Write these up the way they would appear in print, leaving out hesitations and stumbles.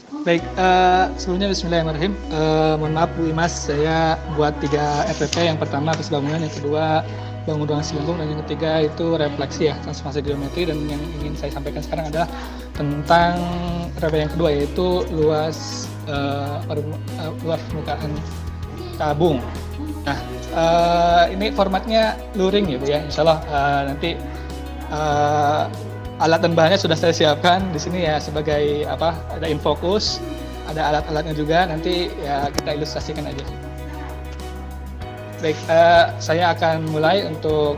Baik, sebelumnya Bismillahirrahmanirrahim. Mohon maaf Bu Imas, saya buat 3 RPP. Yang pertama atas bangunan, yang kedua bangun ruang silangkung, dan yang ketiga itu refleksi ya, transformasi geometri. Dan yang ingin saya sampaikan sekarang adalah tentang RPP yang kedua, yaitu luas permukaan tabung. Nah, ini formatnya luring ya Bu ya. Insya Allah nanti alat dan bahannya sudah saya siapkan di sini ya, sebagai ada infokus, ada alat-alatnya juga, nanti ya kita ilustrasikan aja. Baik, saya akan mulai untuk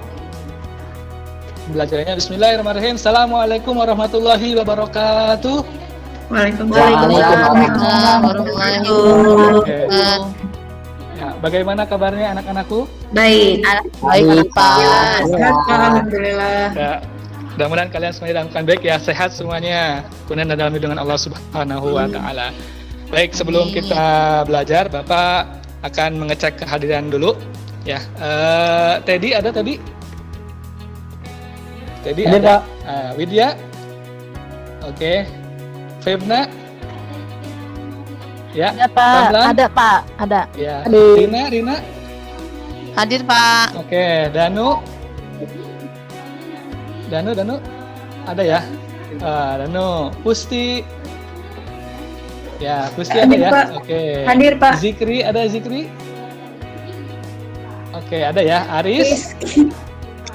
belajarnya. Bismillahirrahmanirrahim. Assalamualaikum warahmatullahi wabarakatuh. Waalaikumsalam warahmatullahi wabarakatuh. Ya, bagaimana kabarnya anak-anakku? Baik. Baik, Pak. Alhamdulillah. Ya, mudah-mudahan kalian semuanya dalam keadaan baik ya, sehat semuanya, kemudian dalam lindungan Allah Subhanahu wa Ta'ala. Baik, sebelum kita belajar, Bapak akan mengecek kehadiran dulu ya. Teddy ada tadi? Teddy ada. Widya? Oke. Febna? Ya. Ada Pak, Tamlan? ada Pak, ada. Ya. Aduh. Rina? Hadir Pak. Oke. Danu? Danu? Ada ya? Danu. Pusti? Ya, Pusti ada ya? Pak. Oke. Hadir Pak. Zikri, ada Zikri? Oke, ada ya? Aris?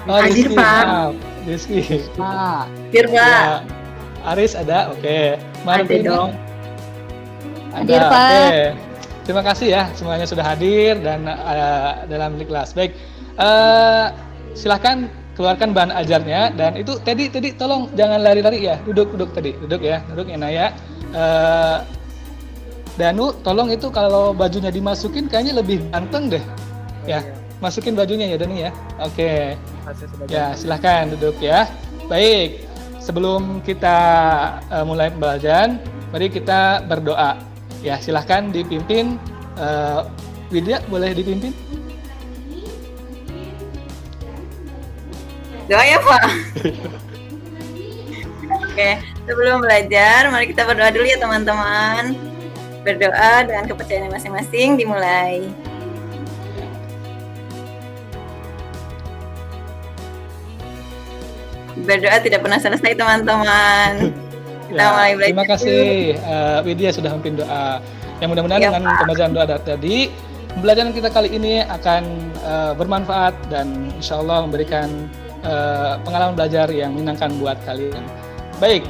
Oh, Hadir, Rizky, Pak. maaf. Rizky. Pak. Hadir Pak. Ya. Aris ada? Oke. Martina? dong. Hadir, Ada, Pak. oke. Terima kasih ya, semuanya sudah hadir dan dalam kelas. Baik, silahkan keluarkan bahan ajarnya. Dan itu Teddy tolong jangan lari-lari ya, duduk tadi, duduk ya Naya. Danu, tolong itu kalau bajunya dimasukin kayaknya lebih ganteng deh, ya. Masukin bajunya ya Danu ya. Oke. Ya, silahkan duduk ya. Baik, sebelum kita mulai pembelajaran, mari kita berdoa. Ya, silahkan dipimpin. Widya, boleh dipimpin? Doa ya Pak. Oke, sebelum belajar, mari kita berdoa dulu ya teman-teman. Berdoa dengan kepercayaan masing-masing, dimulai. Berdoa tidak pernah selesai teman-teman. Kita mulai belajar. Terima kasih Widya sudah memimpin doa. Yang mudah-mudahan Ya, dengan Pak. pembacaan doa tadi, pembelajaran kita kali ini akan bermanfaat dan insya Allah memberikan pengalaman belajar yang menyenangkan buat kalian. Baik,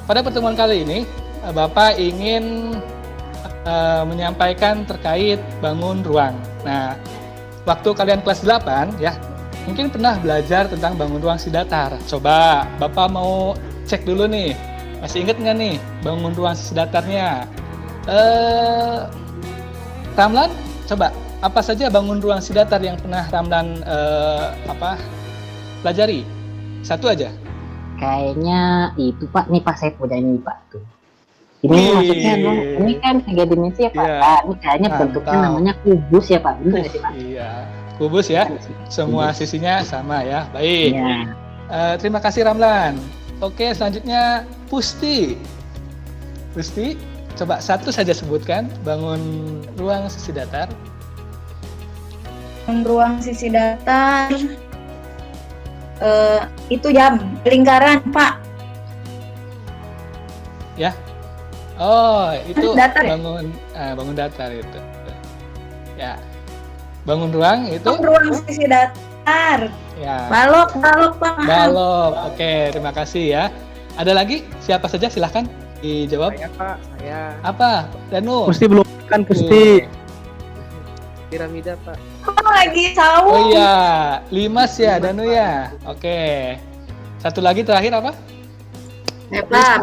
pada pertemuan kali ini Bapak ingin menyampaikan terkait bangun ruang. Nah, waktu kalian kelas 8 ya, mungkin pernah belajar tentang bangun ruang si datar. Coba Bapak mau cek dulu nih, masih inget nggak nih bangun ruang si datarnya? Ramlan, coba apa saja bangun ruang si datar yang pernah Ramlan pelajari? Satu aja. Kayaknya itu Pak, nih Pak saya punya ini Pak tuh. Ini Wih. maksudnya ini kan 3 dimensi ya Pak. Iya. Pak, ini kayaknya bentuknya Mantap. namanya kubus ya Pak. Benar nggak sih Pak? Iya, kubus ya. Semua Kubus. sisinya sama ya. Baik. Iya. Terima kasih Ramlan. Oke, selanjutnya Pusti. Pusti, coba satu saja sebutkan bangun ruang sisi datar. Ruang sisi datar. Itu ya lingkaran Pak. Ya. Oh, itu Datar ya? bangun datar itu. Ya. Bangun ruang itu Ruang sisi datar. ya. Balok Pak. Balok. Oke, terima kasih ya. Ada lagi? Siapa saja silahkan dijawab. Saya Pak, saya Apa? Danu. Pusti belum kan Pusti. Piramida Pak. Lagi Oh sawu. iya, Limas ya, Danu ya. Oke. Satu lagi terakhir apa?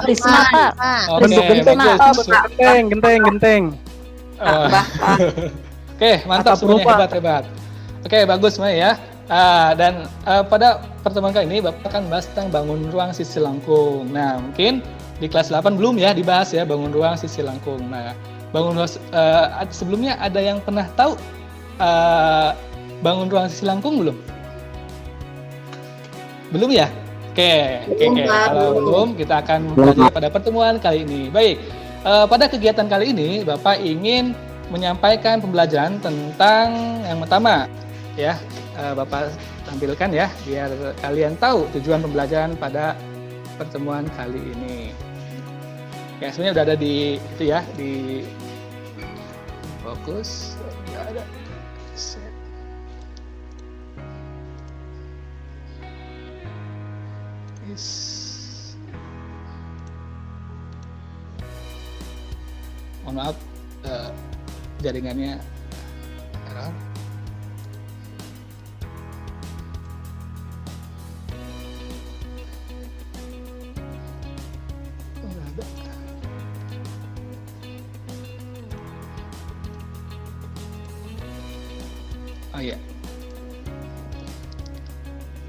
Prisma Pak. Oke, bagus. Genteng. Oh. Oke, mantap Atap semuanya, rupa. hebat. Oke, bagus semua ya. Dan pada pertemuan kali ini Bapak akan bahas tentang bangun ruang sisi lengkung. Nah, mungkin di kelas 8 belum ya dibahas ya bangun ruang sisi lengkung. Nah, bangun ruang sebelumnya ada yang pernah tahu bangun ruang sisi lengkung belum? Belum ya? Oke. Belum, Pak. Kalau belum, kita akan belajar pada pertemuan kali ini. Baik. pada kegiatan kali ini Bapak ingin menyampaikan pembelajaran tentang yang pertama ya. Bapak tampilkan ya biar kalian tahu tujuan pembelajaran pada pertemuan kali ini. Ya, sebenarnya udah ada di itu ya, di fokus. Udah ada. Set. Yes. Mohon maaf, jaringannya error. Udah ada. Oh iya.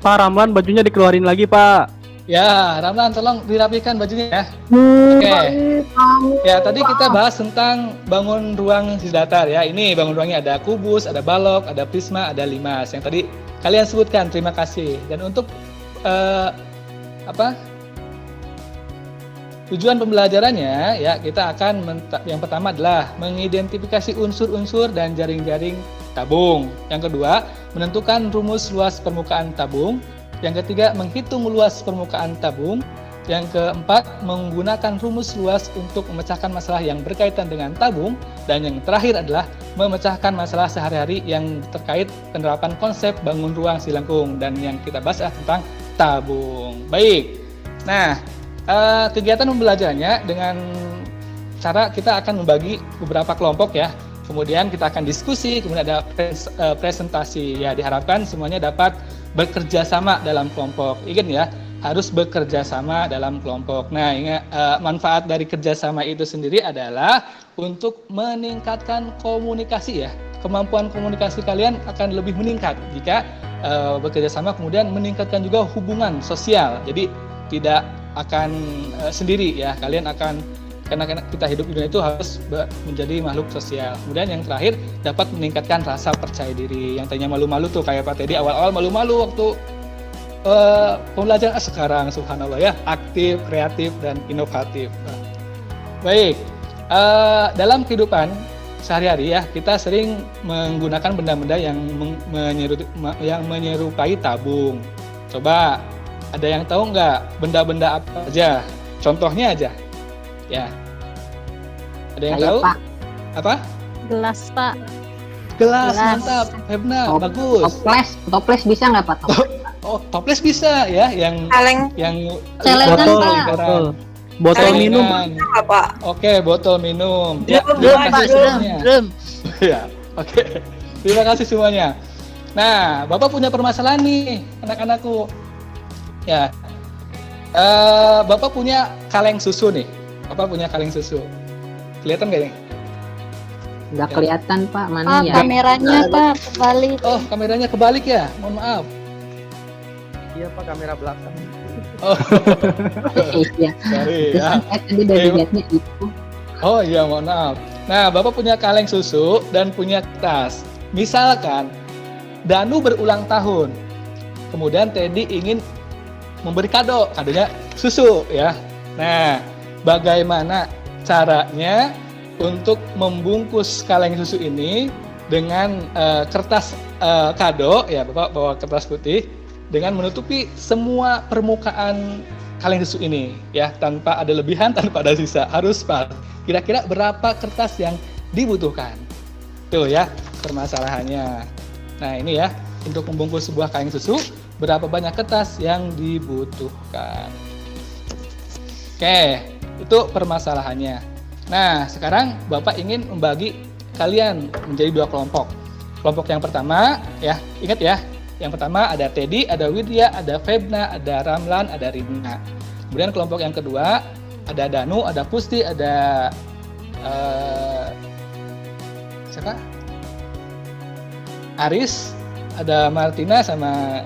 Pak Ramlan bajunya dikeluarin lagi, Pak. Ya, Ramlan tolong dirapikan bajunya ya. Oke. Ya, tadi kita bahas tentang bangun ruang di datar ya. Ini bangun ruangnya ada kubus, ada balok, ada prisma, ada limas. Yang tadi kalian sebutkan, terima kasih. Dan untuk tujuan pembelajarannya ya, kita akan yang pertama adalah mengidentifikasi unsur-unsur dan jaring-jaring tabung. Yang kedua, menentukan rumus luas permukaan tabung. Yang ketiga, menghitung luas permukaan tabung. Yang keempat, menggunakan rumus luas untuk memecahkan masalah yang berkaitan dengan tabung. Dan yang terakhir adalah memecahkan masalah sehari-hari yang terkait penerapan konsep bangun ruang Silangkung. Dan yang kita bahas adalah tentang tabung. Baik, nah kegiatan pembelajarannya dengan cara kita akan membagi beberapa kelompok ya. Kemudian kita akan diskusi, kemudian ada presentasi. Ya, diharapkan semuanya dapat bekerja sama dalam kelompok. Ingat ya, harus bekerja sama dalam kelompok. Nah, ingat, manfaat dari kerjasama itu sendiri adalah untuk meningkatkan komunikasi ya. Kemampuan komunikasi kalian akan lebih meningkat jika bekerja sama, kemudian meningkatkan juga hubungan sosial. Jadi tidak akan sendiri ya, kalian akan, karena kita hidup di dunia itu harus menjadi makhluk sosial. Kemudian yang terakhir, dapat meningkatkan rasa percaya diri. Yang tadinya malu-malu tuh kayak Pak Teddy awal-awal malu-malu waktu pembelajaran, sekarang subhanallah ya, aktif, kreatif, dan inovatif. Baik, dalam kehidupan sehari-hari ya, kita sering menggunakan benda-benda yang menyerupai tabung. Coba, ada yang tahu nggak benda-benda apa aja? Contohnya aja. Ya, ada yang tahu? Pak. Apa? Gelas, Pak. Gelas, Gelas. mantap, Hebna, bagus. Toples bisa nggak Pak? Oh, toples bisa ya, yang Kaleng Celengan, Botol, Pak. botol. Botol Kaleng. minum. apa, Pak? Oke, botol minum. Ya, Drum, terima Pak, kasih drum, semuanya. Drum. Ya, oke. Terima kasih semuanya. Nah, Bapak punya permasalahan nih, anak-anakku. Ya, Bapak punya kaleng susu nih. Bapak punya kaleng susu. Kelihatan nggak nih? Nggak kelihatan Pak, Pak, mana ya? kameranya, Pak, kebalik. Oh, kameranya kebalik ya? Mohon maaf. Iya, Pak, kamera belakang. Oh, Iya. sorry ya. Tadi dari lihatnya itu. Oh iya, mohon maaf. Nah, Bapak punya kaleng susu dan punya tas. Misalkan Danu berulang tahun, kemudian Teddy ingin memberi kado, kadonya susu ya. Nah, bagaimana caranya untuk membungkus kaleng susu ini dengan kertas kado ya, Bapak bawa kertas putih dengan menutupi semua permukaan kaleng susu ini ya, tanpa ada lebihan, tanpa ada sisa, harus pas. Kira-kira berapa kertas yang dibutuhkan? Tuh ya permasalahannya. Nah, ini ya, untuk membungkus sebuah kaleng susu berapa banyak kertas yang dibutuhkan. Oke, itu permasalahannya. Nah, sekarang Bapak ingin membagi kalian menjadi dua kelompok. Kelompok yang pertama ya, ingat ya, yang pertama ada Teddy, ada Widya, ada Febna, ada Ramlan, ada Rina. Kemudian kelompok yang kedua ada Danu, ada Pusti, ada siapa? Aris, ada Martina sama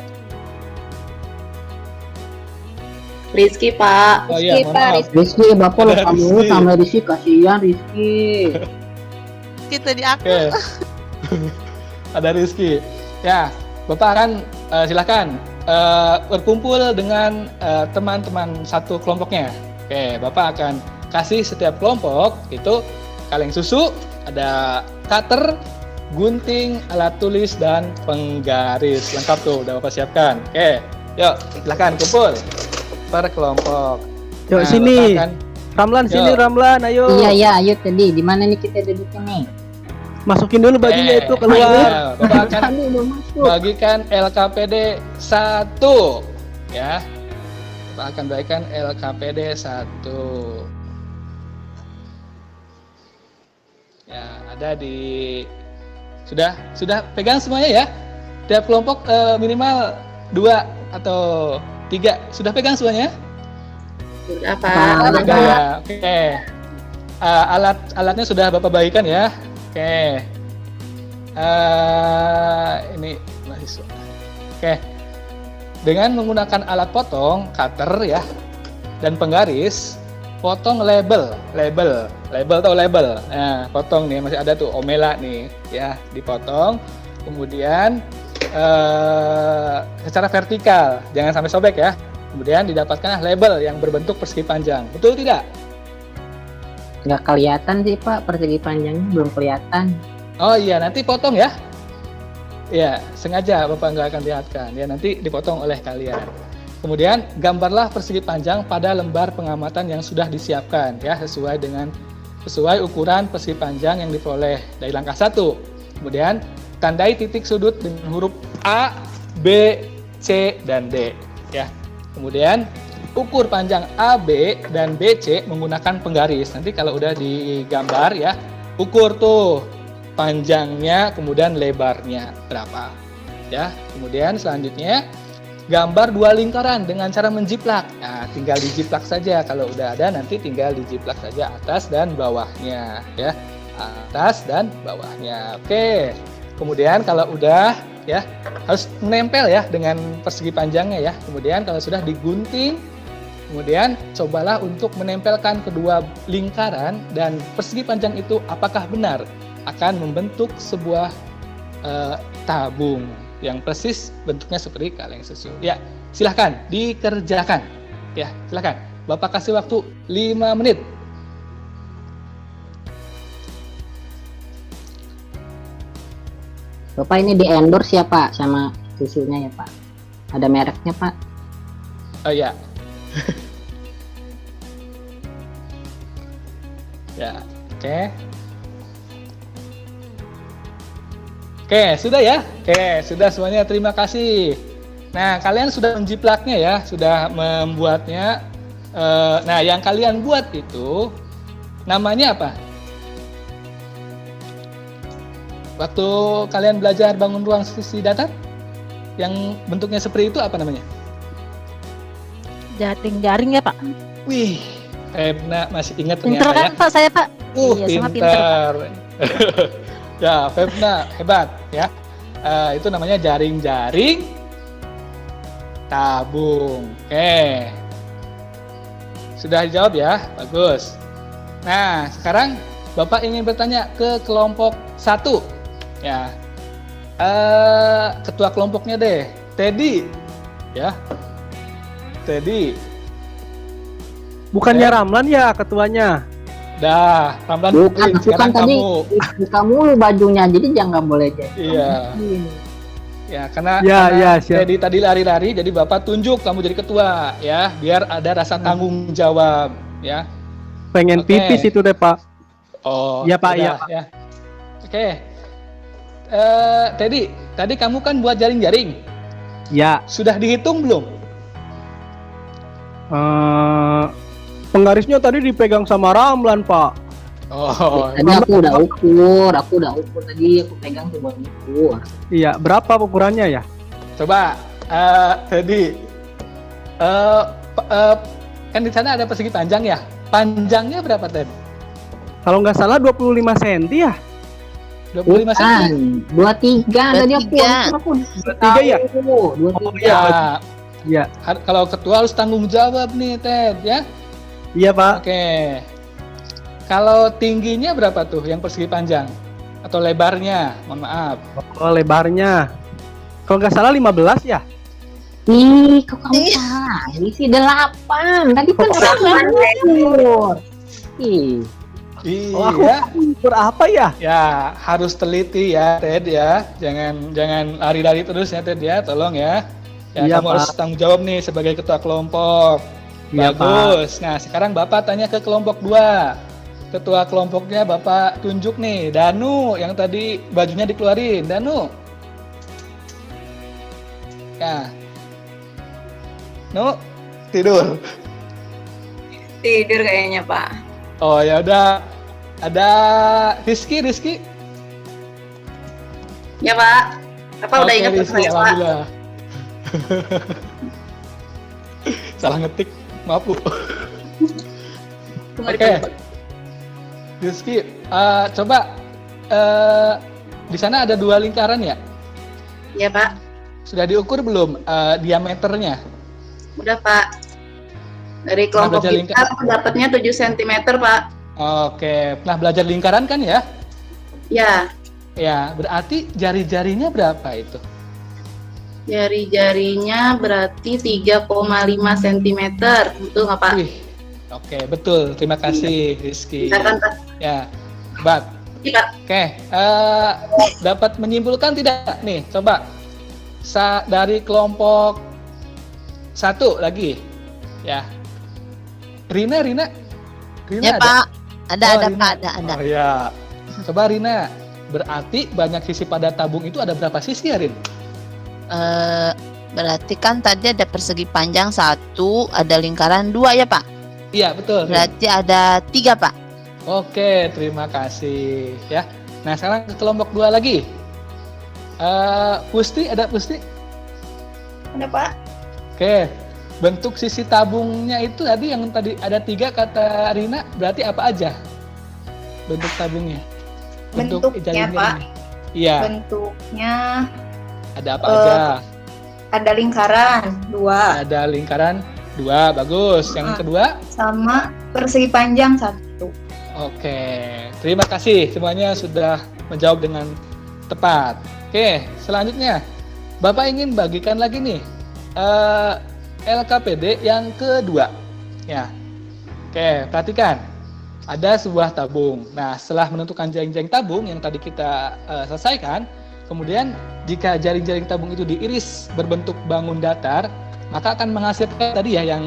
Rizky, Pak. oh iya, mohon maaf. Rizky, Bapak Ada lupa mulu Rizky. sama Rizky, kasihan Rizky. Kita di aku. Oke. Ada Rizky. Ya, Bapak akan silakan berkumpul dengan teman-teman satu kelompoknya. Oke, Bapak akan kasih setiap kelompok itu kaleng susu, ada cutter, gunting, alat tulis, dan penggaris. Lengkap tuh, udah Bapak siapkan. Oke, yuk silakan kumpul per kelompok. Yuk Nah, sini. Bapak akan Ramlan sini, Yuk. Ramlan, ayo. Iya, ayo tadi. Di mana nih kita duduknya nih? Masukin dulu bajunya itu keluar. Ya, Bapak akan Tadi udah masuk. bagikan LKPD 1 ya. Bapak akan bagikan LKPD 1. Ya, ada di sudah pegang semuanya ya. Tiap kelompok minimal 2 atau 3. Sudah pegang semuanya? Sudah, Pak. Sudah. Sudah ya. Oke. Alatnya sudah Bapak bagikan ya. Oke. Ini mahasiswa. Oke. Dengan menggunakan alat potong, cutter ya, dan penggaris, potong label. Nah, potong nih masih ada tuh omela nih, ya, dipotong. Kemudian secara vertikal, jangan sampai sobek ya. Kemudian didapatkan label yang berbentuk persegi panjang. Betul tidak? Nggak kelihatan sih Pak, persegi panjangnya belum kelihatan. Oh iya, nanti potong ya. Ya, sengaja Bapak nggak akan lihatkan. Ya, nanti dipotong oleh kalian. Kemudian gambarlah persegi panjang pada lembar pengamatan yang sudah disiapkan ya, sesuai ukuran persegi panjang yang diperoleh dari langkah 1. Kemudian tandai titik sudut dengan huruf A, B, C, dan D ya. Kemudian ukur panjang AB dan BC menggunakan penggaris. Nanti kalau udah digambar ya, ukur tuh panjangnya, kemudian lebarnya berapa. Ya, kemudian selanjutnya gambar 2 lingkaran dengan cara menjiplak. Nah, tinggal dijiplak saja. Kalau udah ada nanti tinggal dijiplak saja atas dan bawahnya ya. Atas dan bawahnya. Oke. Kemudian kalau udah ya, harus menempel ya dengan persegi panjangnya ya. Kemudian kalau sudah digunting, kemudian cobalah untuk menempelkan kedua lingkaran dan persegi panjang itu apakah benar akan membentuk sebuah tabung yang persis bentuknya seperti kaleng susu. Ya, silahkan dikerjakan. Ya, silahkan. Bapak kasih waktu 5 menit. Bapak ini di endorse ya Pak sama susunya ya Pak? Ada mereknya Pak? Oh ya. Ya, oke. Oke, sudah ya? Oke, sudah semuanya. Terima kasih. Nah, kalian sudah menjiplaknya ya, sudah membuatnya. Nah, yang kalian buat itu namanya apa? Waktu kalian belajar bangun ruang sisi datar, yang bentuknya seperti itu apa namanya? Jaring ya Pak. Wih, Febna masih ingat Pinter ternyata kan ya. Pak saya Pak? Iya, sangat pinter Pak. Pinter. Ya, Febna hebat ya. Itu namanya jaring-jaring tabung. Oke. Sudah dijawab ya? Bagus. Nah, sekarang Bapak ingin bertanya ke kelompok 1. Ya. Ketua kelompoknya deh, Teddy. Ya. Teddy. Bukannya Ramlan ya ketuanya? Dah, Ramlan. Bukan sekarang tadi kamu. buka mulu bajunya, jadi jangan boleh jadi. Iya. Ya, karena siap. Teddy tadi lari-lari, jadi Bapak tunjuk kamu jadi ketua ya, biar ada rasa tanggung jawab ya. Pengen Oke. pipis itu deh Pak. Oh, Iya, Pak, udah, iya, Pak. ya. Oke. Teddy, tadi kamu kan buat jaring-jaring. Ya. Sudah dihitung belum? Penggarisnya tadi dipegang sama Ramlan Pak. Oh, Tadi aku udah ukur tadi, aku pegang tuh buat ukur. Iya, berapa ukurannya ya? coba Teddy. Kan di sana ada persegi panjang ya. Panjangnya berapa, Ted? Kalau nggak salah 25 cm ya? 25 cm. 23 tadi aku 23 ya? 23. Ya, Iya. kalau ketua harus tanggung jawab nih, Ted ya. Iya Pak. Oke. Kalau tingginya berapa tuh yang persegi panjang? Atau lebarnya? Mohon maaf. Oh, lebarnya. Kalau nggak salah 15 ya? Ih, kok kamu salah? Ini sih 8. Tadi kan 8 ukur. Ih, Oh, aku Iya. ukur apa ya? Ya, harus teliti ya, Ted ya. Jangan lari-lari terus ya, Ted ya. Tolong ya. Ya, Iya, kamu harus Pak. tanggung jawab nih sebagai ketua kelompok. Iya, Bagus. Nah, sekarang Bapak tanya ke kelompok 2. Ketua kelompoknya Bapak tunjuk nih, Danu yang tadi bajunya dikeluarin. Danu. Ya. Nu, tidur. Tidur kayaknya, Pak. Oh, ya udah. Ada Rizky. Ya, Pak. Apa udah Oke, ingat Rizky, pesannya, Pak? alhamdulillah. Salah ngetik, maaf Bu. Tunggu Oke, dipencet. Rizky, coba di sana ada 2 lingkaran ya? Ya, Pak. Sudah diukur belum diameternya? Udah, Pak. Dari kelompok belajar kita aku dapatnya 7 cm, Pak. Oke, pernah belajar lingkaran kan ya? Ya, Ya, berarti jari-jarinya berapa itu? jari-jarinya berarti 3,5 cm. Betul nggak, Pak? Wih, oke, betul. Terima kasih Rizky. Silakan, Pak. Ya, Bat. Iya, Pak. Oke, dapat menyimpulkan tidak nih? Coba dari kelompok 1 lagi, ya. Rina Ya ada? Pak, ada Oh, Rina. Pak, ada. Oh ya, coba Rina. Berarti banyak sisi pada tabung itu ada berapa sisi ya, Rin? Berarti kan tadi ada persegi panjang 1, ada lingkaran 2 ya Pak. Iya betul. Rin. Berarti ada 3 Pak. Oke, terima kasih ya. Nah sekarang ke kelompok 2 lagi. Pusti, ada Pusti? Ada, Pak. Oke, bentuk sisi tabungnya itu tadi yang tadi ada 3 kata Rina, berarti apa aja bentuk tabungnya? Bentuknya, jaringannya. Pak. Iya, Bentuknya ada apa aja? ada lingkaran 2 Ada lingkaran 2, bagus. Yang kedua? sama persegi panjang 1. Oke, terima kasih semuanya sudah menjawab dengan tepat. Oke, selanjutnya Bapak ingin bagikan lagi nih LKPD yang kedua. Ya, oke, perhatikan. Ada sebuah tabung. Nah, setelah menentukan jaring-jaring tabung yang tadi kita selesaikan, kemudian jika jaring-jaring tabung itu diiris berbentuk bangun datar, maka akan menghasilkan tadi ya yang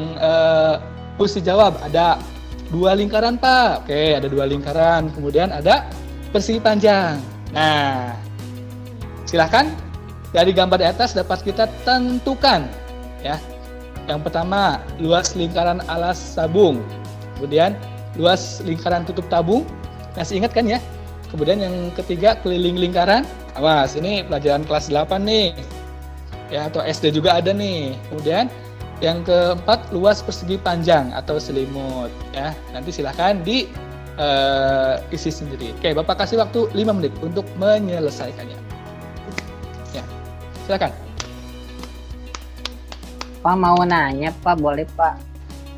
Pusti jawab, ada 2 lingkaran Pak. Oke, ada 2 lingkaran. Kemudian ada persegi panjang. Nah, silahkan dari gambar di atas dapat kita tentukan ya. Yang pertama, luas lingkaran alas tabung. Kemudian luas lingkaran tutup tabung. Masih ingat kan ya? Kemudian yang ketiga, keliling lingkaran. Awas, ini pelajaran kelas 8 nih. Ya, atau SD juga ada nih. Kemudian yang keempat, luas persegi panjang atau selimut ya. Nanti silahkan di isi sendiri. Oke, Bapak kasih waktu 5 menit untuk menyelesaikannya. Ya. Silakan. Pak mau nanya Pak, boleh Pak?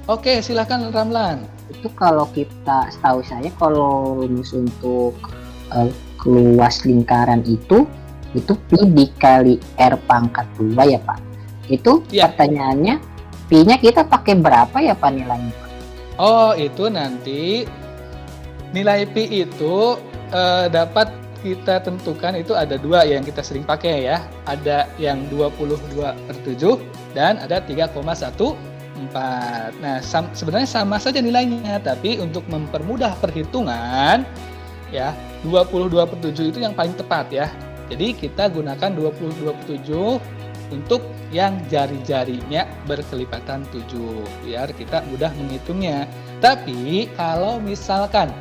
Oke, silakan Ramlan. Itu kalau kita, setahu saya kalau rumus untuk luas lingkaran itu pi dikali R pangkat 2 ya Pak. Itu Iya. pertanyaannya, pi-nya kita pakai berapa ya Pak nilainya Pak? Oh, itu nanti nilai pi itu dapat kita tentukan itu ada 2 yang kita sering pakai ya. Ada yang 22/7 dan ada 3,14. Nah, sebenarnya sama saja nilainya, tapi untuk mempermudah perhitungan ya, 22/7 itu yang paling tepat ya. Jadi kita gunakan 22/7 untuk yang jari-jarinya berkelipatan 7 biar kita mudah menghitungnya. Tapi kalau misalkan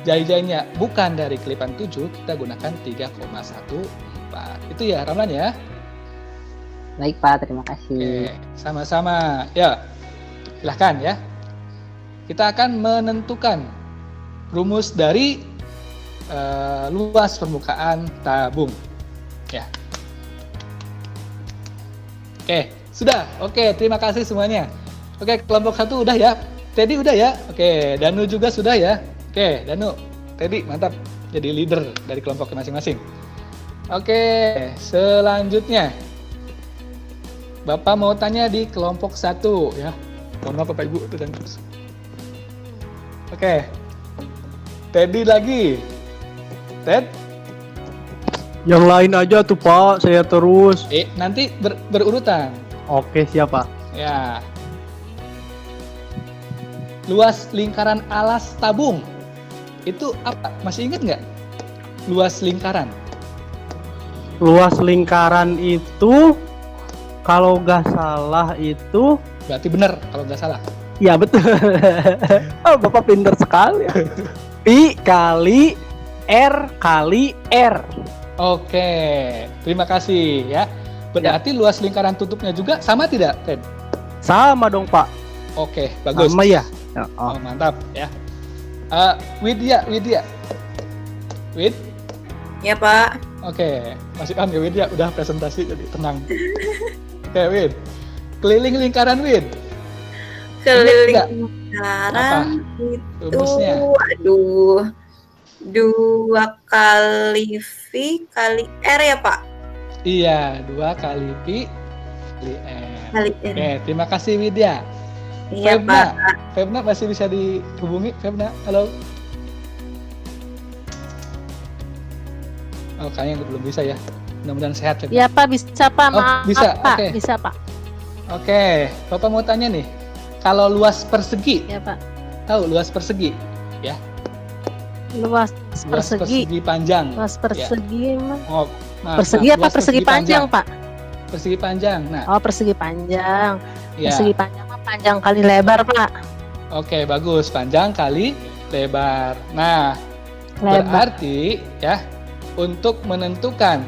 jari-jarinya bukan dari kelipan 7, kita gunakan 3,14. Itu ya Ramlan ya. Baik Pak, terima kasih. Oke, sama-sama. Ya, silahkan ya. Kita akan menentukan rumus dari luas permukaan tabung. Ya. Oke, sudah. Oke, terima kasih semuanya. Oke, kelompok 1 udah ya. Teddy udah ya. Oke, Danu juga sudah ya. Oke, Danu, Teddy mantap. Jadi leader dari kelompok masing-masing. Oke, selanjutnya. Bapak mau tanya di kelompok 1 ya. Mohon maaf Bapak Ibu dan Oke. Teddy lagi. Ted? Yang lain aja tuh Pak, saya terus. Nanti berurutan. Oke, siapa? Ya. Luas lingkaran alas tabung. Itu apa? Masih ingat nggak? Luas lingkaran. Luas lingkaran itu kalau nggak salah itu, Berarti benar kalau nggak salah. ya betul. Oh, Bapak pinter sekali. Pi kali R kali R. Oke, terima kasih ya. Berarti luas lingkaran tutupnya juga sama tidak, Ted? Sama dong Pak. Oke, bagus. Sama ya. Oh, mantap ya. Widya. Wid? Ya Pak. Oke, masih on ya Widya, udah presentasi jadi tenang. Oke, Wid. Keliling lingkaran, Wid. Keliling Enggak. lingkaran itu, Rumusnya. aduh, 2 kali V kali R ya Pak? Iya, 2 kali Pi kali R. Kali R. Oke, terima kasih Widya. Iya Febna. Pak. Febna masih bisa dihubungi, Febna. Halo. Oh, kayaknya belum bisa ya. Mudah-mudahan sehat, Febna. Ya Pak, bisa Pak. Oh, Maaf bisa, Pak, oke. bisa Pak. Oke, Bapak mau tanya nih. Kalau luas persegi, Ya Pak. tahu luas persegi? Luas Luas persegi. persegi panjang. Luas persegi emang. Oh, maaf, Persegi maaf. apa Luas persegi panjang Pak? Persegi panjang. Nah, Oh, persegi panjang. ya. Persegi panjang mah panjang kali lebar Pak. Oke, bagus. Panjang kali lebar. Nah, Lebar. berarti ya, untuk menentukan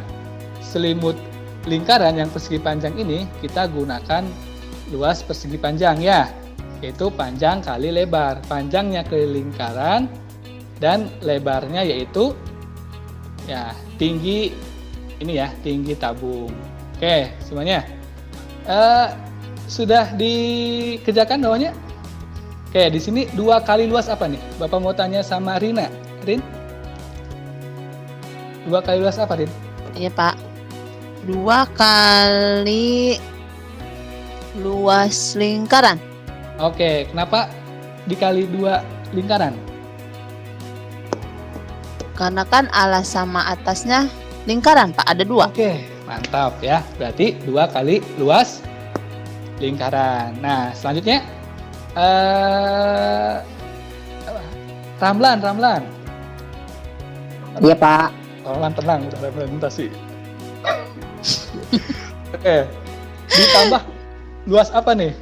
selimut lingkaran yang persegi panjang ini, kita gunakan luas persegi panjang ya, yaitu panjang kali lebar. Panjangnya keliling lingkaran dan lebarnya yaitu ya tinggi ini ya, tinggi tabung. Oke, semuanya sudah dikerjakan bawahnya? Oke, di sini 2 kali luas apa nih? Bapak mau tanya sama Rina. Rin? 2 kali luas apa, Rin? Iya Pak. 2 kali luas lingkaran. Oke, kenapa dikali 2 lingkaran? Karena kan alas sama atasnya lingkaran Pak, ada 2. Oke, mantap ya. Berarti 2 kali luas lingkaran. Nah, selanjutnya Ramlan. Iya Pak. Ramlan tenang, udah representasi. Oke, ditambah luas apa nih,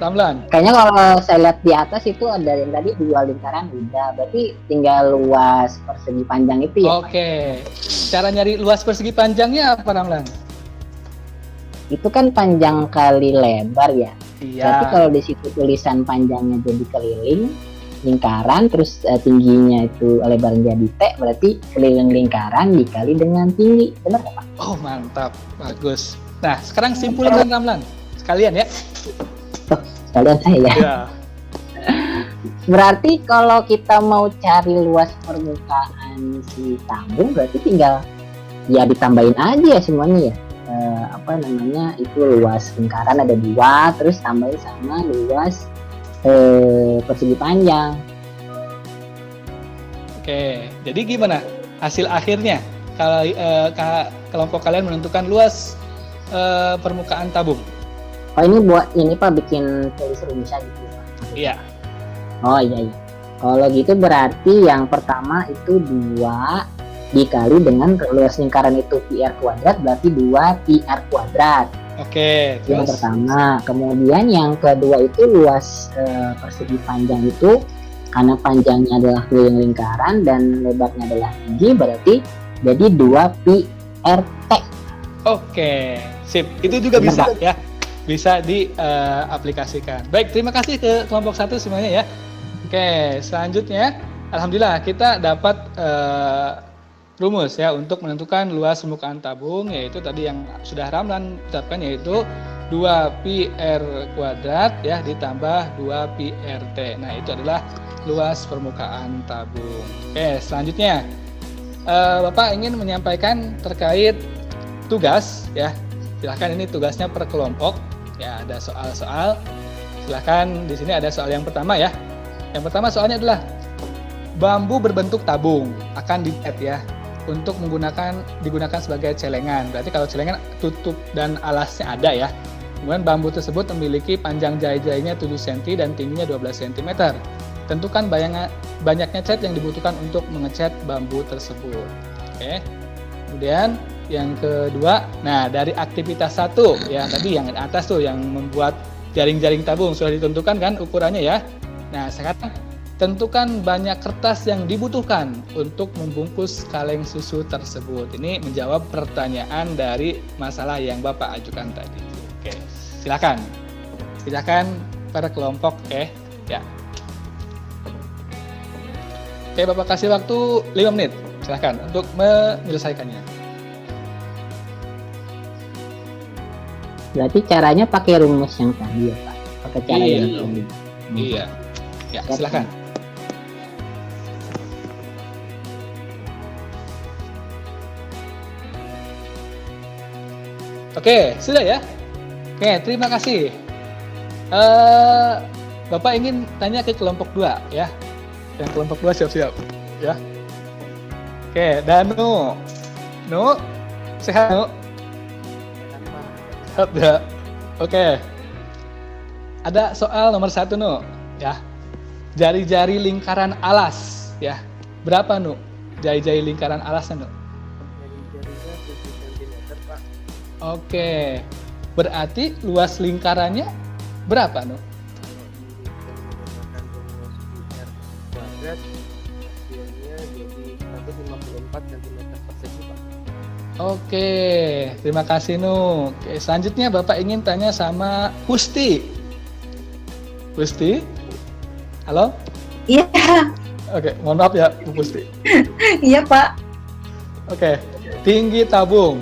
Ramlan? Kayaknya kalau saya lihat di atas itu ada yang tadi 2 lingkaran udah, berarti tinggal luas persegi panjang itu ya Pak? Oke, cara nyari luas persegi panjangnya apa, Ramlan? Itu kan panjang kali lebar ya. Iya. Berarti kalau di situ tulisan panjangnya jadi keliling lingkaran, terus tingginya itu lebarnya jadi T, berarti keliling lingkaran dikali dengan tinggi, benar nggak Pak? Oh, mantap, bagus. Nah, sekarang simpulkan Ramlan, sekalian ya. Sekalian saya ya. Ya. Berarti kalau kita mau cari luas permukaan si tabung, berarti tinggal ya ditambahin aja semuanya ya. Itu luas lingkaran ada 2, terus tambahin sama luas persegi panjang. Oke, jadi gimana hasil akhirnya kalau kelompok kalian menentukan luas permukaan tabung? Oh ini buat ini Pak bikin tulis rumusnya gitu Pak? Iya. Oh iya. Kalau gitu berarti yang pertama itu 2 dikali dengan luas lingkaran itu PR kuadrat, berarti 2 PR kuadrat. Oke, Yang terus pertama. Kemudian yang kedua itu luas persegi panjang itu karena panjangnya adalah keliling lingkaran dan lebarnya adalah tinggi, berarti jadi 2 PRT. oke, sip. Itu juga bisa ya. Bisa diaplikasikan. Baik, terima kasih ke kelompok 1 semuanya ya. Oke, selanjutnya alhamdulillah kita dapat rumus ya untuk menentukan luas permukaan tabung, yaitu tadi yang sudah Ramlan ucapkan, yaitu 2πr kuadrat ya ditambah 2πrt. Nah, itu adalah luas permukaan tabung. Oke, selanjutnya Bapak ingin menyampaikan terkait tugas ya. Silahkan, ini tugasnya per kelompok ya, ada soal-soal. Silahkan, di sini ada soal yang pertama ya. Yang pertama soalnya adalah bambu berbentuk tabung akan dicat ya untuk digunakan sebagai celengan. Berarti kalau celengan tutup dan alasnya ada ya. Kemudian bambu tersebut memiliki panjang jari-jarinya 7 cm dan tingginya 12 cm. Tentukan banyaknya cat yang dibutuhkan untuk mengecat bambu tersebut. Oke. Kemudian yang kedua, nah dari aktivitas 1 ya tadi yang atas tuh yang membuat jaring-jaring tabung sudah ditentukan kan ukurannya ya. Nah, sekarang tentukan banyak kertas yang dibutuhkan untuk membungkus kaleng susu tersebut. Ini menjawab pertanyaan dari masalah yang Bapak ajukan tadi. Oke, silakan. Silakan pada kelompok ya. Oke, Bapak kasih waktu 5 menit. Silakan untuk menyelesaikannya. Berarti caranya pakai rumus yang tadi ya Pak? Pakai cara Iya. yang tadi. Iya. Ya, silakan. Oke, sudah ya? Oke, terima kasih. Bapak ingin tanya ke kelompok 2 ya. Yang kelompok 2 siap-siap ya. Oke, Danu. Nu, sehat Nu? Sehat ya? Oke. Ada soal nomor 1 Nu ya. Jari-jari lingkaran alas ya. Berapa Nu? Jari-jari lingkaran alasnya Nu? Jari-jarinya 7 cm, Pak. Oke. Berarti luas lingkarannya berapa Nu? Menggunakan rumus R kuadrat, hasilnya jadi 154 cm persegi, Pak. Oke, terima kasih Nu. Oke, selanjutnya Bapak ingin tanya sama Pusti. Pusti? Halo? Iya, Oke, mohon maaf ya Bu Pusti. iya Pak. Oke, tinggi tabung.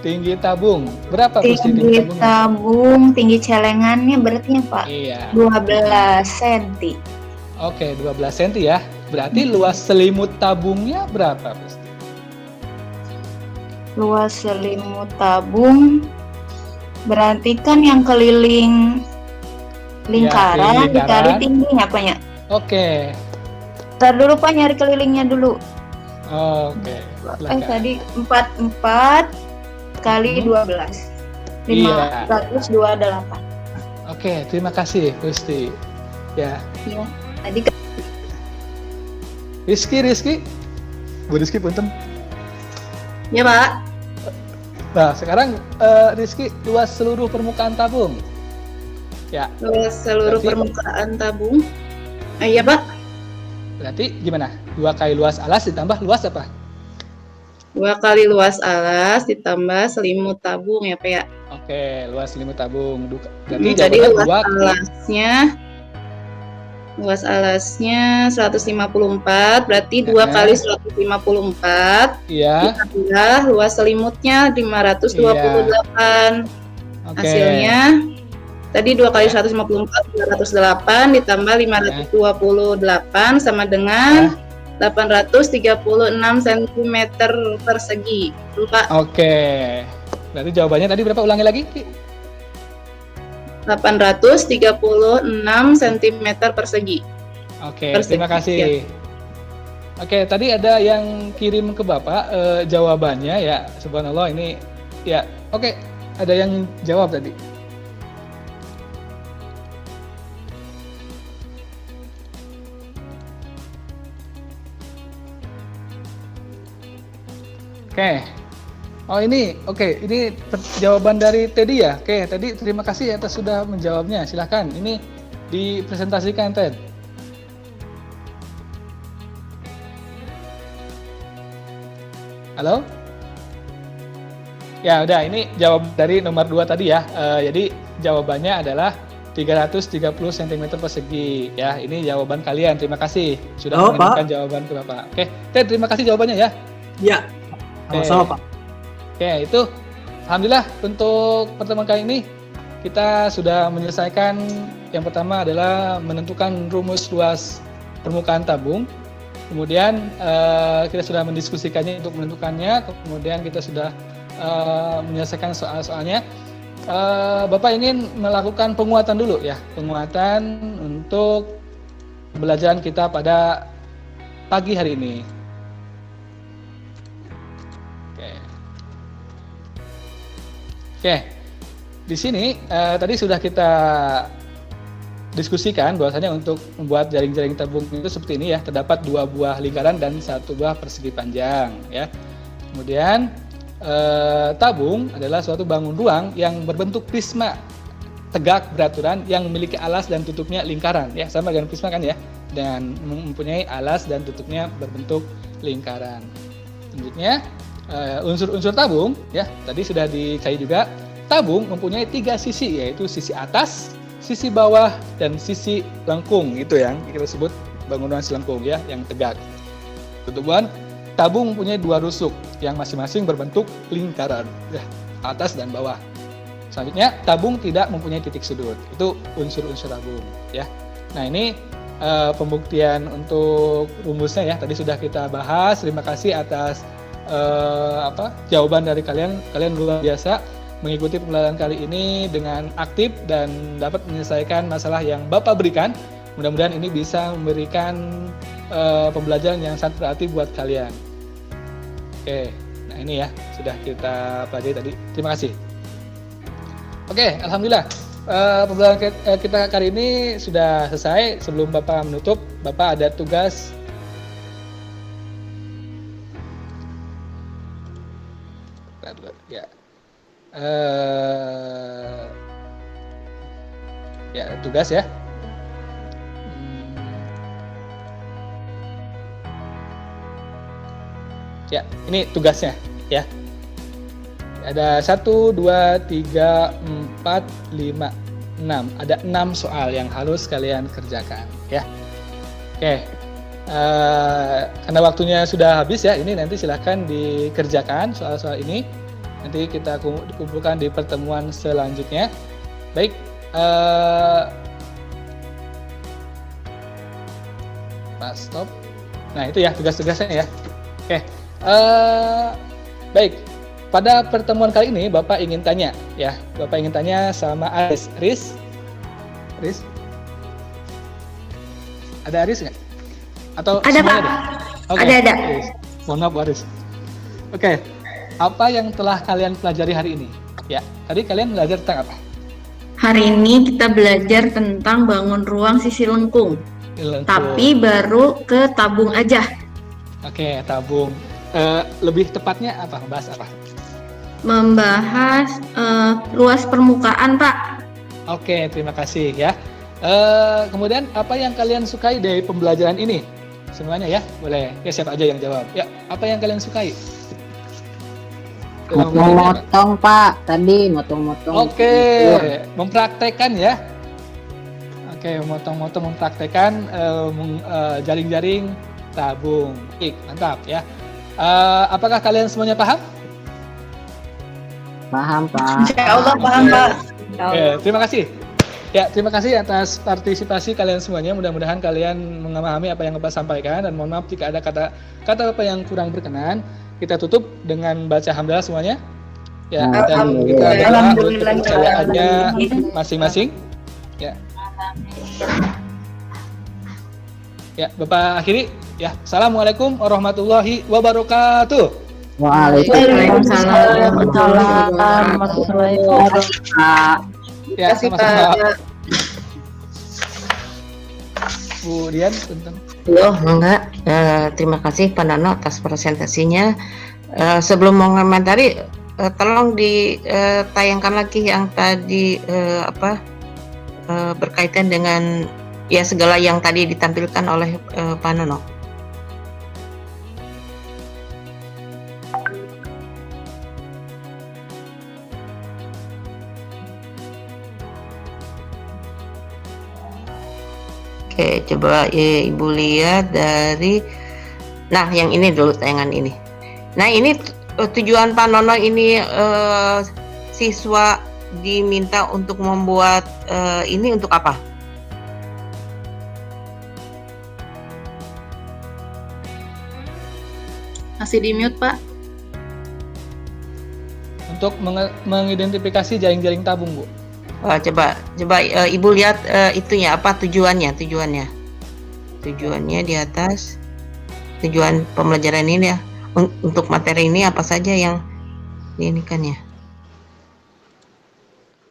Tinggi tabung. Berapa Pusti tinggi Tinggi tabungnya? tabung, tinggi celengannya berarti ya Pak? Iya. 12 cm. Oke, 12 cm ya. Berarti luas selimut tabungnya berapa Pusti? Luas selimut tabung berarti kan yang keliling lingkaran keliling dikali lingkaran. tingginya Pak ya? Oke. Ntar dulu Pak nyari kelilingnya dulu. Oke. Silakan. Tadi 44 kali 12. Iya. 528. Oke, terima kasih Pusti. Ya, Iya. Tadi Rizky. Bu Rizky punten. ya Pak. Nah, sekarang Rizky, luas seluruh permukaan tabung. Ya, Luas seluruh Berarti- permukaan tabung. Iya Pak. berarti gimana? 2 kali luas alas ditambah luas apa? 2 kali luas alas ditambah selimut tabung ya Pak ya. Oke, luas selimut tabung. Berarti Jadi jawabannya 2 luas alasnya 154 berarti 2 kali 154 Iya. ditambah luas selimutnya 528. Oke. Hasilnya tadi 2 kali 154 208 ditambah 528 sama dengan 836 cm persegi. Tuh, Pak. Oke. Berarti jawabannya tadi berapa? Ulangi lagi, Ki. 836 cm persegi. Oke, Persegi, terima kasih. Oke, tadi ada yang kirim ke Bapak jawabannya ya. Subhanallah ini ya. Oke, ada yang jawab tadi. Oke. Oh ini, oke, ini jawaban dari Teddy ya. Oke, Teddy terima kasih atas sudah menjawabnya. Silahkan, ini dipresentasikan Ted. Halo? Ya udah, ini jawab dari nomor 2 tadi ya. Jadi jawabannya adalah 330 cm persegi ya. Ini jawaban kalian. Terima kasih sudah mengirimkan jawaban ke Bapak. Oke, Ted terima kasih jawabannya ya. Iya. Sama-sama, Pak. Oke, itu alhamdulillah untuk pertemuan kali ini kita sudah menyelesaikan. Yang pertama adalah menentukan rumus luas permukaan tabung. Kemudian kita sudah mendiskusikannya untuk menentukannya. Kemudian kita sudah menyelesaikan soal-soalnya. Bapak ingin melakukan penguatan dulu ya, penguatan untuk pembelajaran kita pada pagi hari ini. Oke, di sini tadi sudah kita diskusikan bahwasanya untuk membuat jaring-jaring tabung itu seperti ini ya, terdapat 2 buah lingkaran dan 1 buah persegi panjang ya. Kemudian tabung adalah suatu bangun ruang yang berbentuk prisma tegak beraturan yang memiliki alas dan tutupnya lingkaran ya, sama dengan prisma kan ya, dan mempunyai alas dan tutupnya berbentuk lingkaran. Selanjutnya unsur-unsur tabung ya, tadi sudah dicari juga. Tabung mempunyai 3 sisi, yaitu sisi atas, sisi bawah, dan sisi lengkung. Itu yang kita sebut bangunan selengkung ya, yang tegak. Kemudian tabung mempunyai 2 rusuk yang masing-masing berbentuk lingkaran ya, atas dan bawah. Selanjutnya tabung tidak mempunyai titik sudut. Itu unsur-unsur tabung ya. Nah, ini pembuktian untuk rumusnya ya, tadi sudah kita bahas. Terima kasih atas jawaban dari kalian luar biasa mengikuti pembelajaran kali ini dengan aktif dan dapat menyelesaikan masalah yang Bapak berikan. Mudah-mudahan ini bisa memberikan pembelajaran yang sangat berarti buat kalian. Oke, nah ini ya sudah kita pelajari tadi. Terima kasih. Oke, alhamdulillah pembelajaran kita kali ini sudah selesai. Sebelum Bapak menutup, Bapak ada tugas. Ya, tugas ya. Ya, ini tugasnya ya. Ada 1, 2, 3, 4, 5, 6. Ada 6 soal yang harus kalian kerjakan ya. Oke. Karena waktunya sudah habis ya, ini nanti silahkan dikerjakan soal-soal ini. Nanti kita kumpulkan di pertemuan selanjutnya. Baik, stop. Nah itu ya tugas-tugasnya ya. Oke, baik. Pada pertemuan kali ini Bapak ingin tanya ya. Bapak ingin tanya sama Aris. Aris? Ada Aris nggak? Atau ada Pak? Okay. Ada. Mohon maaf Aris. Oke. Apa yang telah kalian pelajari hari ini? Ya, tadi kalian belajar tentang apa? Hari ini kita belajar tentang bangun ruang sisi lengkung. Tapi baru ke tabung aja. Oke, tabung. Lebih tepatnya apa? Membahas apa? Membahas luas permukaan, Pak. Oke, terima kasih ya. Kemudian apa yang kalian sukai dari pembelajaran ini? Semuanya ya, boleh. Ya siapa aja yang jawab? Ya, apa yang kalian sukai? Motong-motong Pak, tadi motong-motong. Oke, mempraktekkan ya. Oke, motong-motong mempraktekkan jaring-jaring tabung. Baik, mantap ya. Apakah kalian semuanya paham? Paham Pak. Insya Allah paham Pak. Oke, terima kasih. Ya, terima kasih atas partisipasi kalian semuanya. Mudah-mudahan kalian memahami apa yang Bapak sampaikan, dan mohon maaf jika ada kata Bapak yang kurang berkenan. Kita tutup dengan baca hamdalah semuanya. Ya, dan kita doa untuk kepercayaannya masing-masing. Ya. Ya, Bapak akhiri. Ya, assalamualaikum warahmatullahi wabarakatuh. Waalaikumsalam warahmatullahi wabarakatuh. Ya, sama-sama. Bu Dian, punten. Enggak. Terima kasih Pak Nano atas presentasinya. Sebelum mengomentari, tolong ditayangkan lagi yang tadi berkaitan dengan ya segala yang tadi ditampilkan oleh Pak Nano. Oke, coba Ibu lihat dari, nah yang ini dulu tayangan ini. Nah ini tujuan Pak Nono ini siswa diminta untuk membuat ini untuk apa? Masih di mute Pak. Untuk mengidentifikasi jaring-jaring tabung, Bu. Coba Ibu lihat itunya apa tujuannya? tujuannya di atas. Tujuan pembelajaran ini ya. Untuk materi ini apa saja yang ini kan ya?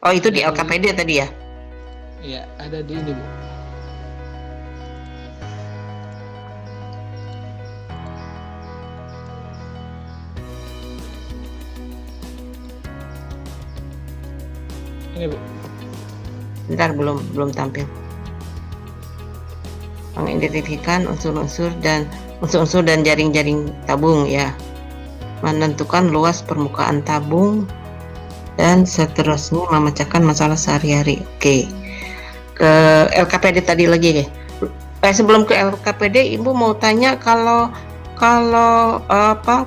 Oh, itu di LKPD tadi ya? Iya, ada di ini, Bu. Ini, Bu. Bentar, belum tampil. Mengidentifikasikan unsur-unsur dan jaring-jaring tabung ya. Menentukan luas permukaan tabung dan seterusnya memecahkan masalah sehari-hari. Oke. Ke LKPD tadi lagi ya. Sebelum ke LKPD, Ibu mau tanya kalau apa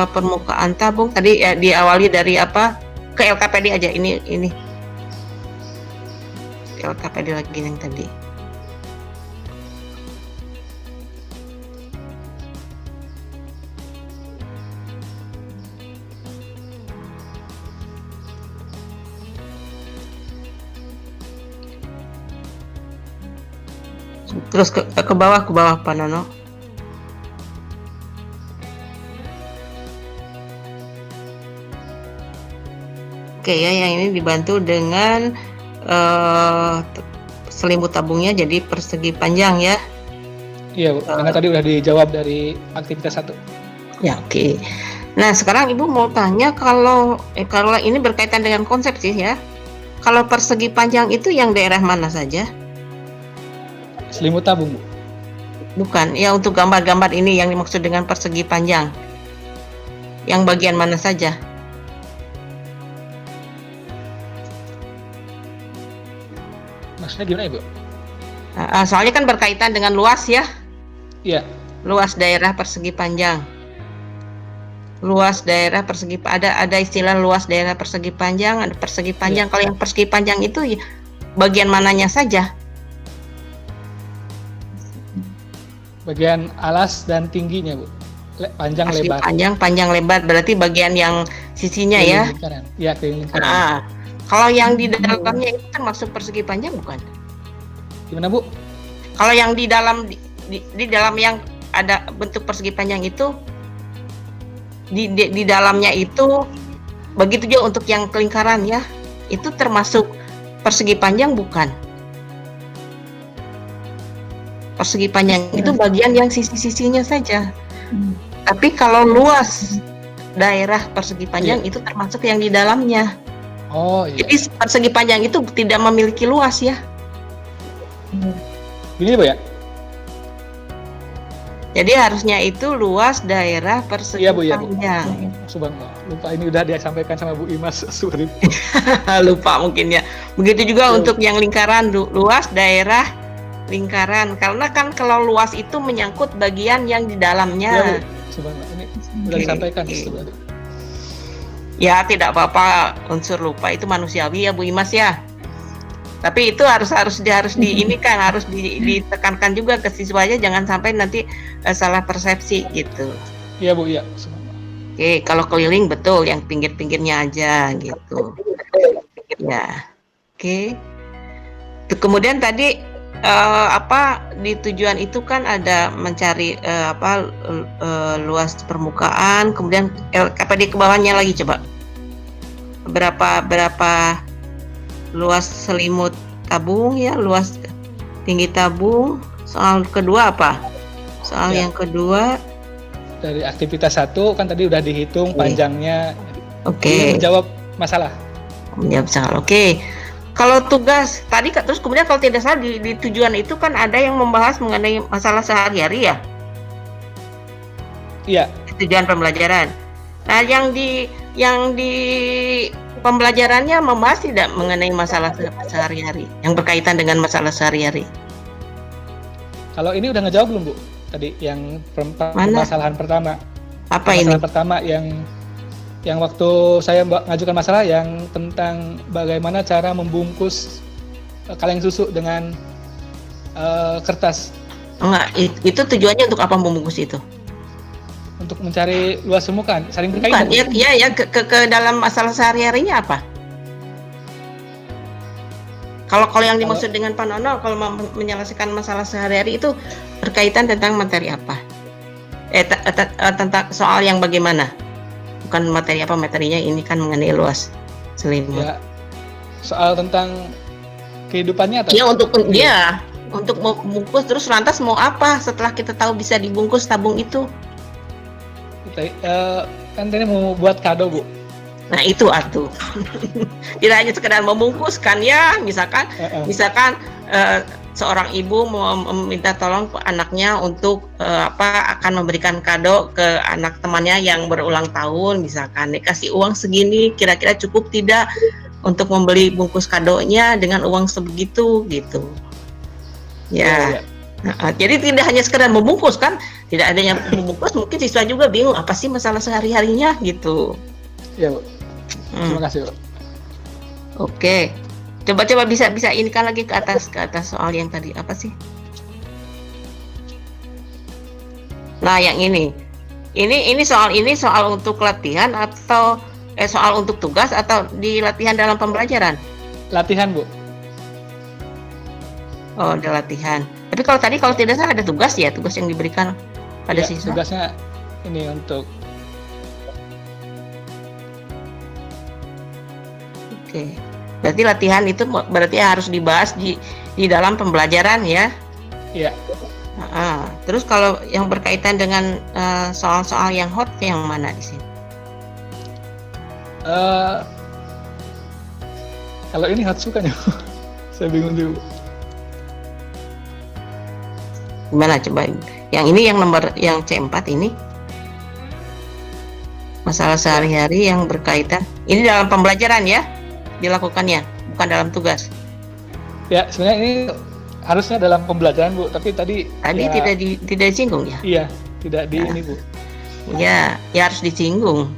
permukaan tabung tadi ya, diawali dari apa? Ke LKPD aja ini. LKPD lagi yang tadi. Terus ke bawah Pak Nono. Oke ya, yang ini dibantu dengan selimut tabungnya jadi persegi panjang ya. Iya, Bu. Karena tadi udah dijawab dari aktivitas 1. Ya, oke. Nah, sekarang Ibu mau tanya kalau ini berkaitan dengan konsep sih ya. Kalau persegi panjang itu yang daerah mana saja? Selimut tabung, Bu. Bukan, ya untuk gambar-gambar ini yang dimaksud dengan persegi panjang. Yang bagian mana saja? Maksudnya gimana, Ibu? Soalnya kan berkaitan dengan luas ya. Iya. Luas daerah persegi panjang. Luas daerah persegi ada istilah luas daerah persegi panjang, ada persegi panjang. Iya. Kalau yang persegi panjang itu ya, bagian mananya saja? Bagian alas dan tingginya, Bu. Panjang Persegi lebar. panjang lebar berarti bagian yang sisinya ya. Keliling lingkaran. Iya, keliling lingkaran. Kalau yang di dalamnya itu termasuk persegi panjang bukan? Gimana, Bu? Kalau yang di dalam di dalam yang ada bentuk persegi panjang itu di dalamnya itu begitu juga untuk yang kelingkaran ya. Itu termasuk persegi panjang bukan? Persegi panjang itu bagian yang sisi-sisinya saja. Tapi kalau luas daerah persegi panjang itu termasuk yang di dalamnya. Oh, iya. Jadi persegi panjang itu tidak memiliki luas ya. Gini, Bu ya? Jadi harusnya itu luas daerah persegi Iya, Bu, iya, Bu. panjang. Subhanallah. Lupa, ini udah dia sampaikan sama Bu Imas. Sorry. Lupa mungkin ya. Begitu juga untuk yang lingkaran, luas daerah lingkaran. Karena kan kalau luas itu menyangkut bagian yang di dalamnya. Iya, Bu. Subhanallah. Ini udah disampaikan. Ya, tidak apa-apa, unsur lupa itu manusiawi ya Bu Imas ya. Tapi itu harus diinikan, harus ditekankan juga ke siswanya, jangan sampai nanti salah persepsi gitu. Iya, Bu, iya. Oke, kalau keliling betul yang pinggir-pinggirnya aja gitu. Ya. Oke. Kemudian tadi di tujuan itu kan ada mencari luas permukaan, kemudian apa di bawahnya lagi coba. Berapa luas selimut tabung ya, luas tinggi tabung. Soal kedua apa? Soal yang kedua dari aktivitas 1 kan tadi udah dihitung panjangnya. Oke. Menjawab masalah. Menjawab masalah. Oke. Kalau tugas tadi terus kemudian kalau tidak salah di tujuan itu kan ada yang membahas mengenai masalah sehari-hari ya? Iya. Tujuan pembelajaran. Nah, yang di pembelajarannya membahas tidak mengenai masalah sehari-hari yang berkaitan dengan masalah sehari-hari. Kalau ini udah ngejawab belum, Bu? Tadi yang permasalahan pertama. Apa ini? Pertama yang waktu saya ngajukan masalah yang tentang bagaimana cara membungkus kaleng susu dengan kertas. Enggak, itu tujuannya untuk apa membungkus itu? Untuk mencari luas permukaan, saling berkaitan. Bukan, ya ke dalam masalah sehari-harinya apa? Kalau yang dimaksud dengan Pak Nono, kalau menyelesaikan masalah sehari-hari itu berkaitan tentang materi apa? Tentang soal yang bagaimana? Bukan materi apa, materinya ini kan mengenai luas selimut. Ya, soal tentang kehidupannya atau? Ya untuk membungkus, terus lantas mau apa setelah kita tahu bisa dibungkus tabung itu? Kan tadi mau buat kado, Bu. Nah itu atuh. Tidak hanya sekedar membungkuskan ya, misalkan seorang ibu mau meminta tolong ke anaknya untuk akan memberikan kado ke anak temannya yang berulang tahun, misalkan dikasih uang segini, kira-kira cukup tidak untuk membeli bungkus kadonya dengan uang sebegitu gitu. Ya. Jadi tidak hanya sekedar membungkus kan, tidak adanya membungkus, mungkin siswa juga bingung apa sih masalah sehari-harinya gitu. Ya, Bu. Terima kasih, Bu. Oke. Coba bisa inikan lagi ke atas soal yang tadi apa sih? Nah, yang ini soal untuk latihan atau soal untuk tugas atau di latihan dalam pembelajaran? Latihan, Bu. Oh, ada latihan. Tapi kalau tidak salah ada tugas ya, tugas yang diberikan pada siswa. Tugasnya ini untuk. Oke. Berarti latihan itu berarti harus dibahas di dalam pembelajaran ya? Iya. Terus kalau yang berkaitan dengan soal-soal yang hot yang mana di sini? Kalau ini hot sukanya, saya bingung dulu. Gimana coba? Yang ini yang nomor yang C4 ini? Masalah sehari-hari yang berkaitan. Ini dalam pembelajaran ya? Dilakukannya, bukan dalam tugas. Ya, sebenarnya ini harusnya dalam pembelajaran, Bu, tapi tadi ya, tidak disinggung ya? Iya, tidak di ini, Bu. Ya harus disinggung.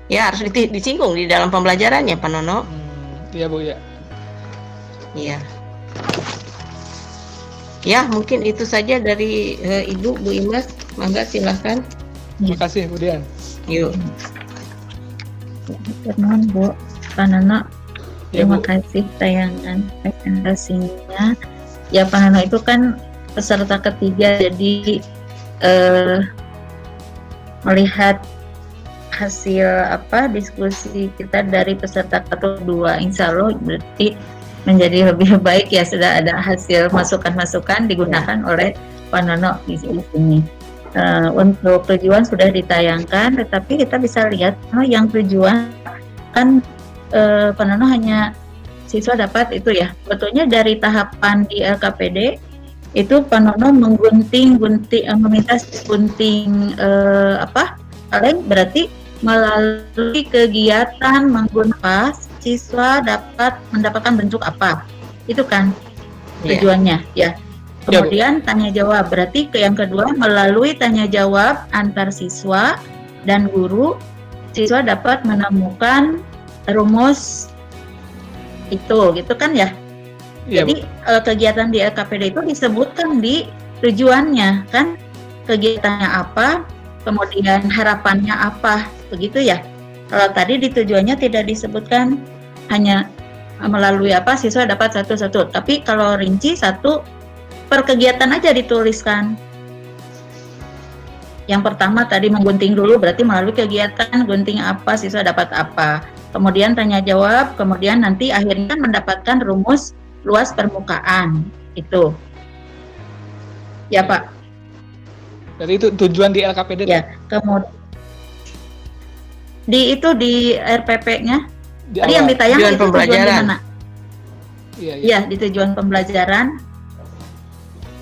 Ya harus disinggung di dalam pembelajarannya, Pak Nono. Iya, Bu, ya. Iya. Ya, mungkin itu saja dari Ibu, Bu Imas. Mangga silahkan. Terima kasih, Bu Dian. Yuk. Terima Bu, Pak Nono. Ya, Terima Bu. kasih tayangan presentasinya. Ya, Pak Nono itu kan peserta ketiga, jadi melihat hasil diskusi kita dari peserta kedua, insya Allah berarti menjadi lebih baik ya, sudah ada hasil masukan-masukan digunakan oleh Pak Nono di sini. Untuk tujuan sudah ditayangkan, tetapi kita bisa lihat yang tujuan kan Pak Nono hanya siswa dapat itu ya. Sebetulnya dari tahapan di LKPD itu Pak Nono meminta gunting kaleng, berarti melalui kegiatan menggunakan siswa dapat mendapatkan bentuk apa, itu kan tujuannya ya. Kemudian tanya jawab, berarti yang kedua melalui tanya jawab antar siswa dan guru, siswa dapat menemukan rumus itu, gitu kan ya. Jadi kegiatan di LKPD itu disebutkan di tujuannya kan, kegiatannya apa, kemudian harapannya apa, begitu ya. Kalau tadi di tujuannya tidak disebutkan, hanya melalui siswa dapat satu-satu, tapi kalau rinci satu per kegiatan aja dituliskan. Yang pertama tadi menggunting dulu, berarti melalui kegiatan gunting apa siswa dapat apa, kemudian tanya jawab, kemudian nanti akhirnya mendapatkan rumus luas permukaan itu ya Pak. Jadi itu tujuan di LKPD ya. Kemudian di RPP-nya tadi yang ditayang itu tujuan di mana? Iya, di tujuan pembelajaran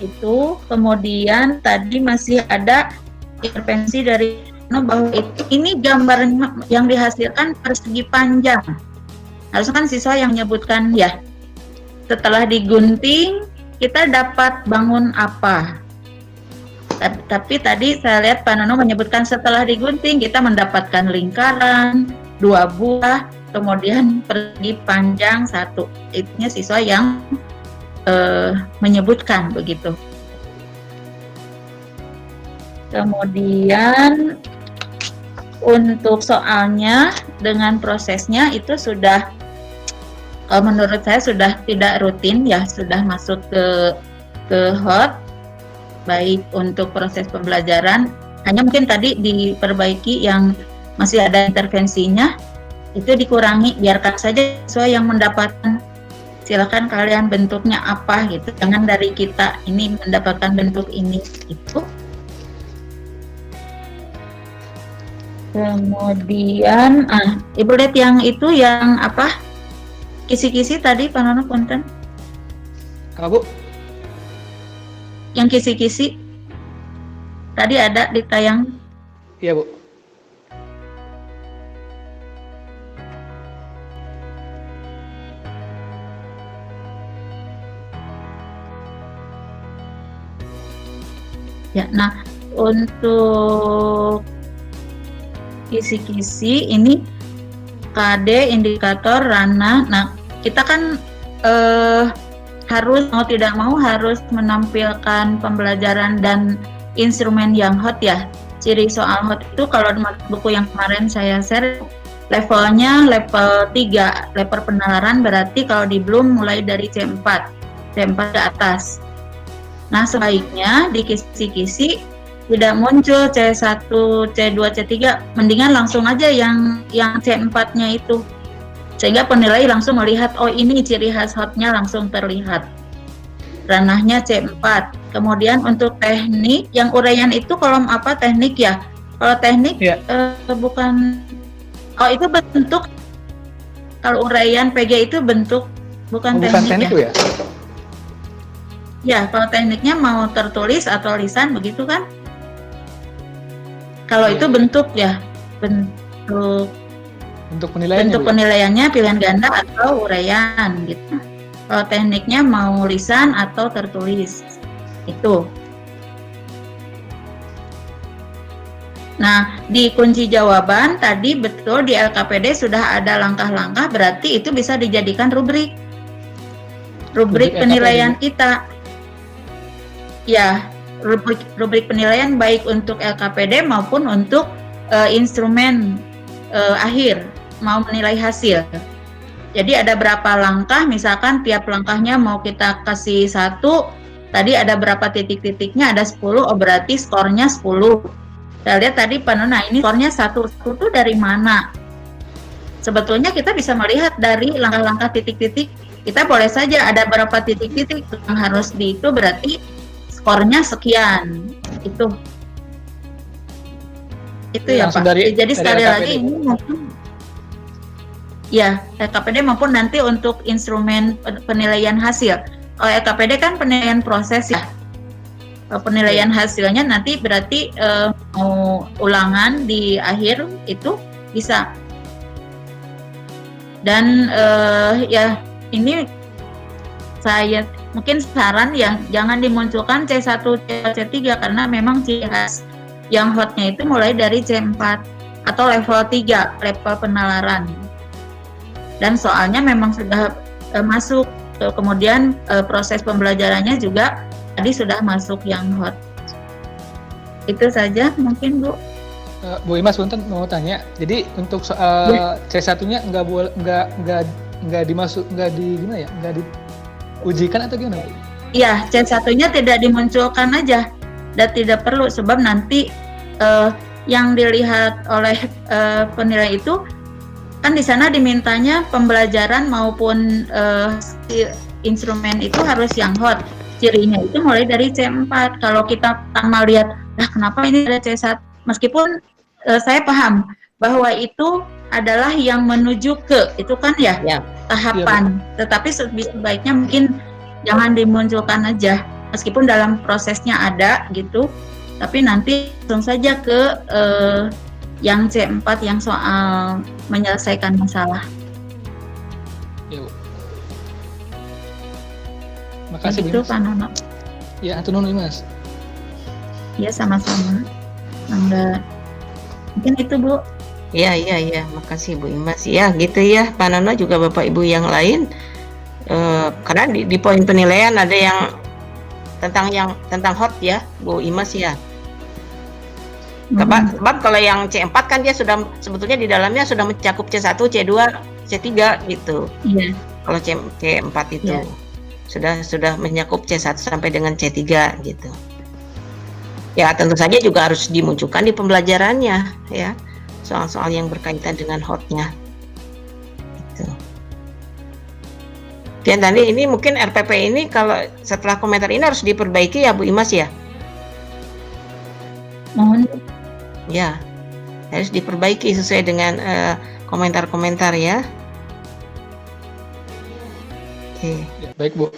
itu. Kemudian tadi masih ada intervensi dari bahwa ini gambarnya yang dihasilkan persegi panjang. Harusnya kan siswa yang menyebutkan ya, setelah digunting kita dapat bangun apa. Tapi tadi saya lihat Pak Nono menyebutkan setelah digunting kita mendapatkan lingkaran 2 buah, kemudian persegi panjang 1. Itunya siswa yang menyebutkan begitu. Kemudian untuk soalnya dengan prosesnya itu sudah menurut saya sudah tidak rutin ya, sudah masuk ke hot, baik untuk proses pembelajaran, hanya mungkin tadi diperbaiki yang masih ada intervensinya, itu dikurangi, biarkan saja siswa yang mendapatkan, silakan kalian bentuknya apa gitu, jangan dari kita ini mendapatkan bentuk ini itu. Kemudian Ibu lihat yang itu yang apa, kisi-kisi tadi Pak Nono punten, Apa Bu? yang kisi-kisi tadi ada di tayang. Iya Bu. Ya, nah untuk kisi-kisi ini KD, indikator, ranah. Nah, kita kan harus mau tidak mau harus menampilkan pembelajaran dan instrumen yang hot ya. Ciri soal hot itu kalau di buku yang kemarin saya share levelnya level 3, level penalaran, berarti kalau di Bloom mulai dari C4 ke atas. Nah, sebaiknya di kisi-kisi tidak muncul C1, C2, C3, mendingan langsung aja yang C4-nya itu. Sehingga penilai langsung melihat, oh ini ciri khas hotnya langsung terlihat. Ranahnya C4. Kemudian untuk teknik, yang uraian itu kolom apa, teknik ya? Kalau teknik bukan, oh itu bentuk. Kalau uraian PG itu bentuk, bukan teknik ya? Ya, kalau tekniknya mau tertulis atau lisan begitu kan? Kalau itu bentuk ya, bentuk penilaiannya pilihan ganda atau uraian gitu. Kalau tekniknya mau lisan atau tertulis itu. Nah, di kunci jawaban tadi betul di LKPD sudah ada langkah-langkah, berarti itu bisa dijadikan rubrik penilaian kita. Ya, rubrik penilaian baik untuk LKPD maupun untuk instrumen akhir mau menilai hasil. Jadi ada berapa langkah, misalkan tiap langkahnya mau kita kasih 1, tadi ada berapa titik-titiknya, ada 10, oh berarti skornya 10. Kita lihat tadi Pak Nona, ini skornya 1 itu dari mana? Sebetulnya kita bisa melihat dari langkah-langkah titik-titik, kita boleh saja ada berapa titik-titik yang harus itu berarti skornya sekian. Itu ya Pak. Jadi sekali lagi ini mungkin ya LKPD maupun nanti untuk instrumen penilaian hasil. Kalau LKPD kan penilaian proses ya. Penilaian hasilnya nanti berarti mau ulangan di akhir itu bisa. Dan ya ini saya mungkin saran yang jangan dimunculkan C1, C3 karena memang ciri khas yang hotnya itu mulai dari C4 atau level 3, level penalaran. Dan soalnya memang sudah masuk, kemudian proses pembelajarannya juga tadi sudah masuk yang hot. Itu saja mungkin Bu. Bu Imas mau tanya. Jadi untuk soal C1-nya nggak diujikan atau gimana? Iya, C1-nya tidak dimunculkan aja dan tidak perlu sebab nanti yang dilihat oleh penilai itu kan di sana dimintanya pembelajaran maupun instrumen itu harus yang hot. Cirinya itu mulai dari C4. Kalau kita pertama lihat, kenapa ini ada C1? Meskipun saya paham bahwa itu adalah yang menuju ke, itu kan ya tahapan. Ya, tetapi sebaiknya mungkin jangan dimunculkan aja. Meskipun dalam prosesnya ada gitu, tapi nanti langsung saja ke yang C4 yang soal menyelesaikan masalah. Ya, Bu. Makasih Bu. Itu Pak Nono. Ya, atur nuhun Mas. Ya, sama-sama. Mangga. Mungkin itu Bu. Iya, makasih Bu Imas. Ya, gitu ya, Pak Nono juga Bapak Ibu yang lain. Karena di poin penilaian ada yang tentang hot ya, Bu Imas ya. Sebab kalau yang C4 kan dia sudah sebetulnya di dalamnya sudah mencakup C1, C2, C3 gitu. Iya. Kalau C4 itu sudah menyakup C1 sampai dengan C3 gitu. Ya tentu saja juga harus dimunculkan di pembelajarannya ya, soal-soal yang berkaitan dengan hotnya. Gitu. Dan tadi ini mungkin RPP ini kalau setelah komentar ini harus diperbaiki ya Bu Imas ya? Mohon. Ya, harus diperbaiki sesuai dengan komentar-komentar ya. Oke. Ya, baik Bu.